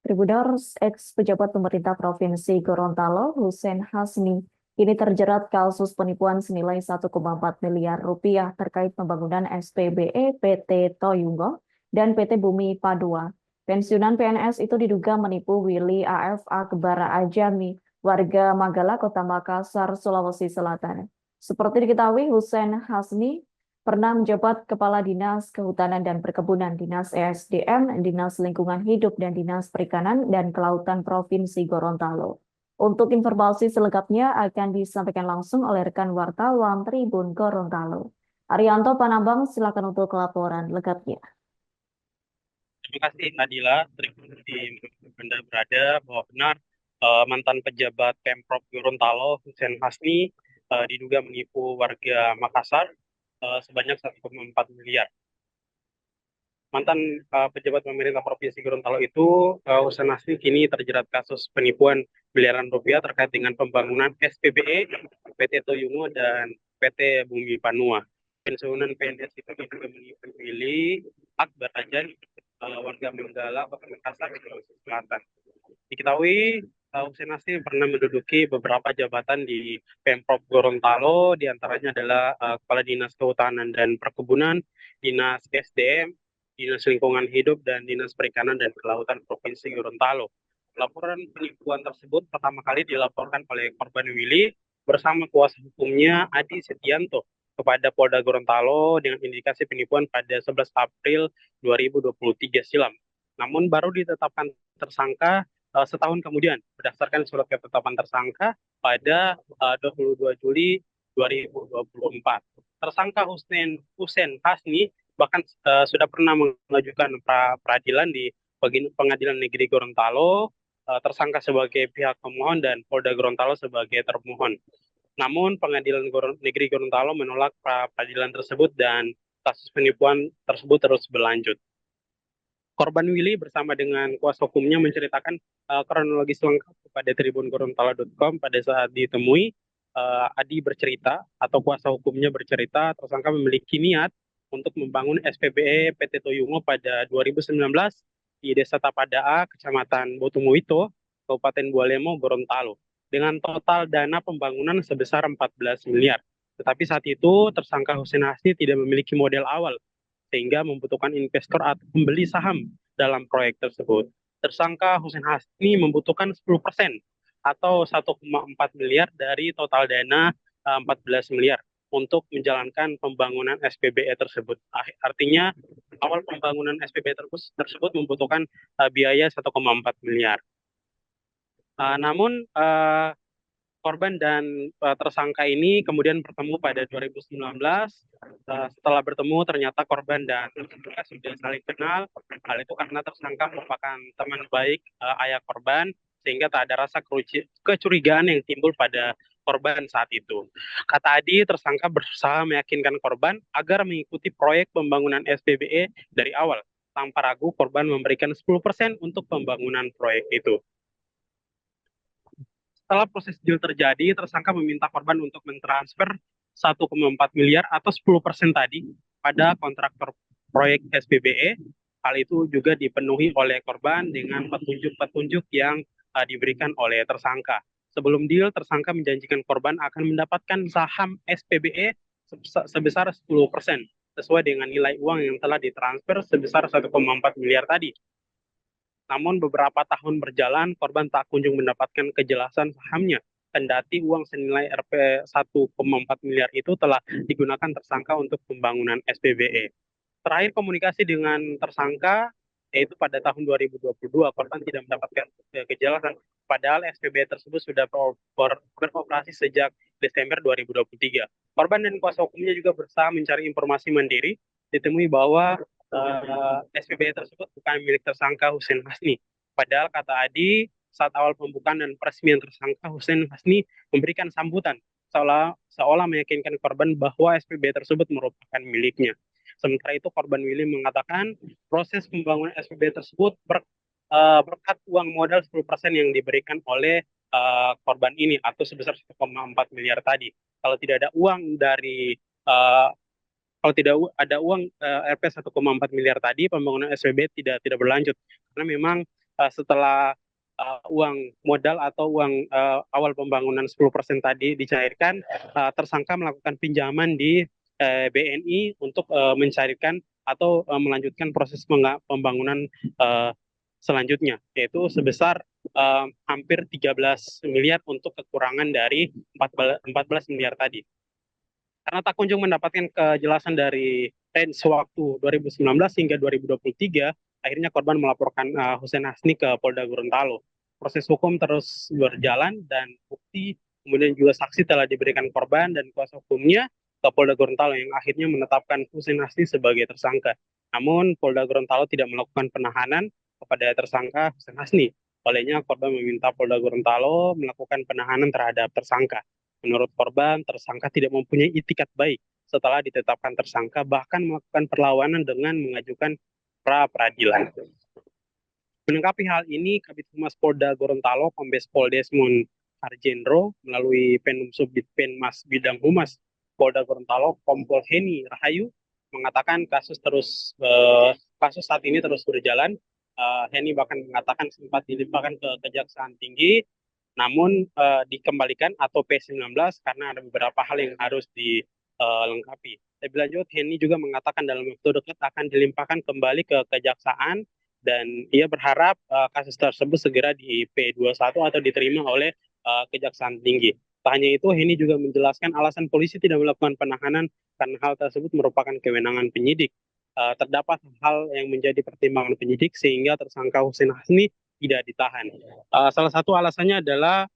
Tribunars, ex-pejabat pemerintah Provinsi Gorontalo, Hussein Hasmi, kini terjerat kasus penipuan senilai 1,4 miliar rupiah terkait pembangunan SPBE PT Toyungo dan PT Bumi Padua. Pensiunan PNS itu diduga menipu Willy AF Akbar Ajami, warga Magala, Kota Makassar, Sulawesi Selatan. Seperti diketahui, Hussein Hasmi pernah menjabat Kepala Dinas Kehutanan dan Perkebunan, Dinas ESDM, Dinas Lingkungan Hidup, dan Dinas Perikanan dan Kelautan Provinsi Gorontalo. Untuk informasi selengkapnya akan disampaikan langsung oleh rekan wartawan Tribun Gorontalo. Arianto Panambang, silakan untuk laporan lengkapnya. Terima kasih Nadila, terima kasih Anda berada bahwa benar mantan pejabat Pemprov Gorontalo Hussein Hasni diduga menipu warga Makassar sebanyak 1,4 miliar. Mantan pejabat pemerintah Provinsi Gorontalo itu, Hussein Hasni kini terjerat kasus penipuan miliaran rupiah terkait dengan pembangunan SPBE, PT Toyungo, dan PT Bumi Panua. Pensiunan PNS itu diduga menipu Willy Akbar Ajani, warga Menggala, Kota Makassar, Sulawesi Selatan. Diketahui Hussein Hasni pernah menduduki beberapa jabatan di Pemprov Gorontalo, diantaranya adalah Kepala Dinas Kehutanan dan Perkebunan, Dinas SDM, Dinas Lingkungan Hidup, dan Dinas Perikanan dan Kelautan Provinsi Gorontalo. Laporan penipuan tersebut pertama kali dilaporkan oleh korban Willy bersama kuasa hukumnya Adi Setianto kepada Polda Gorontalo dengan indikasi penipuan pada 11 April 2023 silam. Namun baru ditetapkan tersangka setahun kemudian berdasarkan surat ketetapan tersangka pada 22 Juli 2024. Tersangka Hussein Hasni bahkan sudah pernah mengajukan peradilan di Pengadilan Negeri Gorontalo, tersangka sebagai pihak pemohon dan Polda Gorontalo sebagai termohon. Namun Pengadilan Negeri Gorontalo menolak peradilan tersebut dan kasus penipuan tersebut terus berlanjut. Korban Willy bersama dengan kuasa hukumnya menceritakan kronologis lengkap kepada tribungorontalo.com pada saat ditemui. Adi bercerita atau kuasa hukumnya bercerita tersangka memiliki niat untuk membangun SPBE PT Toyungo pada 2019 di Desa Tapadaa, Kecamatan Botumowito, Kabupaten Bualemo, Gorontalo, dengan total dana pembangunan sebesar 14 miliar. Tetapi saat itu tersangka Hussein Hasni tidak memiliki modal awal sehingga membutuhkan investor atau pembeli saham dalam proyek tersebut. Tersangka Hussein Hasni membutuhkan 10% atau 1,4 miliar dari total dana 14 miliar untuk menjalankan pembangunan SPBE tersebut. Artinya awal pembangunan SPBE tersebut membutuhkan biaya 1,4 miliar. Namun korban dan tersangka ini kemudian bertemu pada 2019. Setelah bertemu ternyata korban dan tersangka sudah saling kenal. Hal itu karena tersangka merupakan teman baik ayah korban, sehingga tak ada rasa kecurigaan yang timbul pada korban saat itu. Kata Adi, tersangka berusaha meyakinkan korban agar mengikuti proyek pembangunan SPBE dari awal. Tanpa ragu, korban memberikan 10% untuk pembangunan proyek itu. Setelah proses deal terjadi, tersangka meminta korban untuk mentransfer 1,4 miliar atau 10% tadi pada kontraktor proyek SPBE. Hal itu juga dipenuhi oleh korban dengan petunjuk-petunjuk yang diberikan oleh tersangka. Sebelum deal, tersangka menjanjikan korban akan mendapatkan saham SPBE sebesar 10%, sesuai dengan nilai uang yang telah ditransfer sebesar 1,4 miliar tadi. Namun beberapa tahun berjalan, korban tak kunjung mendapatkan kejelasan sahamnya. Kendati uang senilai Rp 1,4 miliar itu telah digunakan tersangka untuk pembangunan SPBE. Terakhir komunikasi dengan tersangka, yaitu pada tahun 2022, korban tidak mendapatkan kejelasan. Padahal SPBE tersebut sudah beroperasi sejak Desember 2023. Korban dan kuasa hukumnya juga berusaha mencari informasi mandiri, ditemui bahwa SPBE tersebut bukan milik tersangka Hussein Hasni. Padahal kata Adi, saat awal pembukaan dan peresmian tersangka Hussein Hasni memberikan sambutan seolah meyakinkan korban bahwa SPBE tersebut merupakan miliknya. Sementara itu korban Willy mengatakan proses pembangunan SPBE tersebut berkat uang modal 10% yang diberikan oleh korban ini atau sebesar 1,4 miliar tadi. Kalau tidak ada uang dari kalau tidak ada uang Rp 1,4 miliar tadi, pembangunan SPBE tidak berlanjut karena memang setelah uang modal atau uang awal pembangunan 10% tadi dicairkan, tersangka melakukan pinjaman di BNI untuk mencairkan atau melanjutkan proses pembangunan selanjutnya, yaitu sebesar hampir 13 miliar untuk kekurangan dari 14 miliar tadi. Karena tak kunjung mendapatkan kejelasan dari range waktu 2019 hingga 2023, akhirnya korban melaporkan Hussein Hasni ke Polda Gorontalo. Proses hukum terus berjalan dan bukti kemudian juga saksi telah diberikan korban dan kuasa hukumnya ke Polda Gorontalo yang akhirnya menetapkan Hussein Hasni sebagai tersangka. Namun Polda Gorontalo tidak melakukan penahanan kepada tersangka Hussein Hasni. Olehnya korban meminta Polda Gorontalo melakukan penahanan terhadap tersangka. Menurut korban, tersangka tidak mempunyai itikat baik setelah ditetapkan tersangka, bahkan melakukan perlawanan dengan mengajukan pra-peradilan. Menanggapi hal ini, Kabid Humas Polda Gorontalo, Kombes Pol Desmond Arjendro, melalui Penum Subbid Penmas Bidang Humas Polda Gorontalo, Kompol Heni Rahayu, mengatakan kasus saat ini terus berjalan. Heni bahkan mengatakan sempat dilimpahkan ke Kejaksaan Tinggi, namun dikembalikan atau P19 karena ada beberapa hal yang harus dilengkapi. Lebih lanjut, Heni juga mengatakan dalam waktu dekat akan dilimpahkan kembali ke Kejaksaan dan ia berharap kasus tersebut segera di P21 atau diterima oleh Kejaksaan Tinggi. Tak hanya itu, Heni juga menjelaskan alasan polisi tidak melakukan penahanan karena hal tersebut merupakan kewenangan penyidik. Terdapat hal yang menjadi pertimbangan penyidik sehingga tersangka Hussein Hasni tidak ditahan. Salah satu alasannya adalah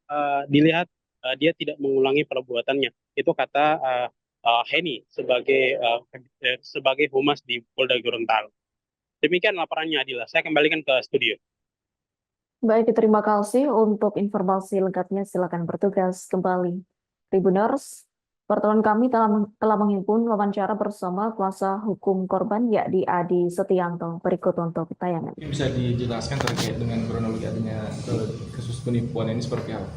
dilihat dia tidak mengulangi perbuatannya. Itu kata Heni sebagai humas di Polda Gorontalo. Demikian laporannya, Adila. Saya kembalikan ke studio. Baik, terima kasih untuk informasi lengkapnya. Silakan bertugas kembali. Tribuners, pertemuan kami telah menghimpun wawancara bersama kuasa hukum korban, yakni Adi Setianto. Berikut untuk tayangan. Bisa dijelaskan terkait dengan kronologi adanya kasus penipuan ini seperti apa?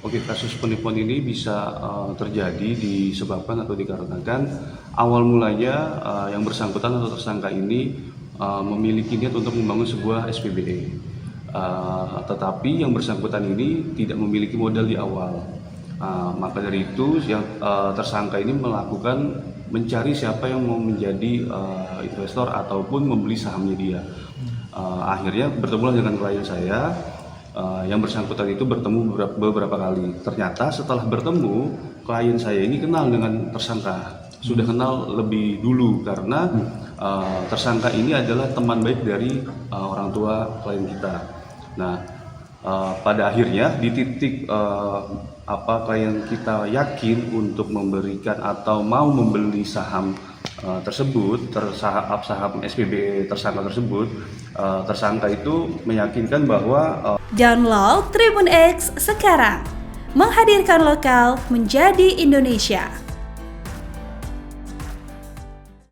Oke, kasus penipuan ini bisa terjadi disebabkan atau dikarenakan awal mulanya yang bersangkutan atau tersangka ini memiliki niat untuk membangun sebuah SPBE. Tetapi yang bersangkutan ini tidak memiliki modal di awal. Maka dari itu yang tersangka ini mencari siapa yang mau menjadi investor ataupun membeli sahamnya dia. Akhirnya bertemu dengan klien saya. Yang bersangkutan itu bertemu beberapa kali. Ternyata setelah bertemu, klien saya ini kenal dengan tersangka. Sudah kenal lebih dulu karena tersangka ini adalah teman baik dari orang tua klien kita. Nah, pada akhirnya di titik klien kita yakin untuk memberikan atau mau membeli saham tersebut, saham SPBE tersangka tersebut, tersangka itu meyakinkan bahwa Download Tribun X sekarang, menghadirkan lokal menjadi Indonesia.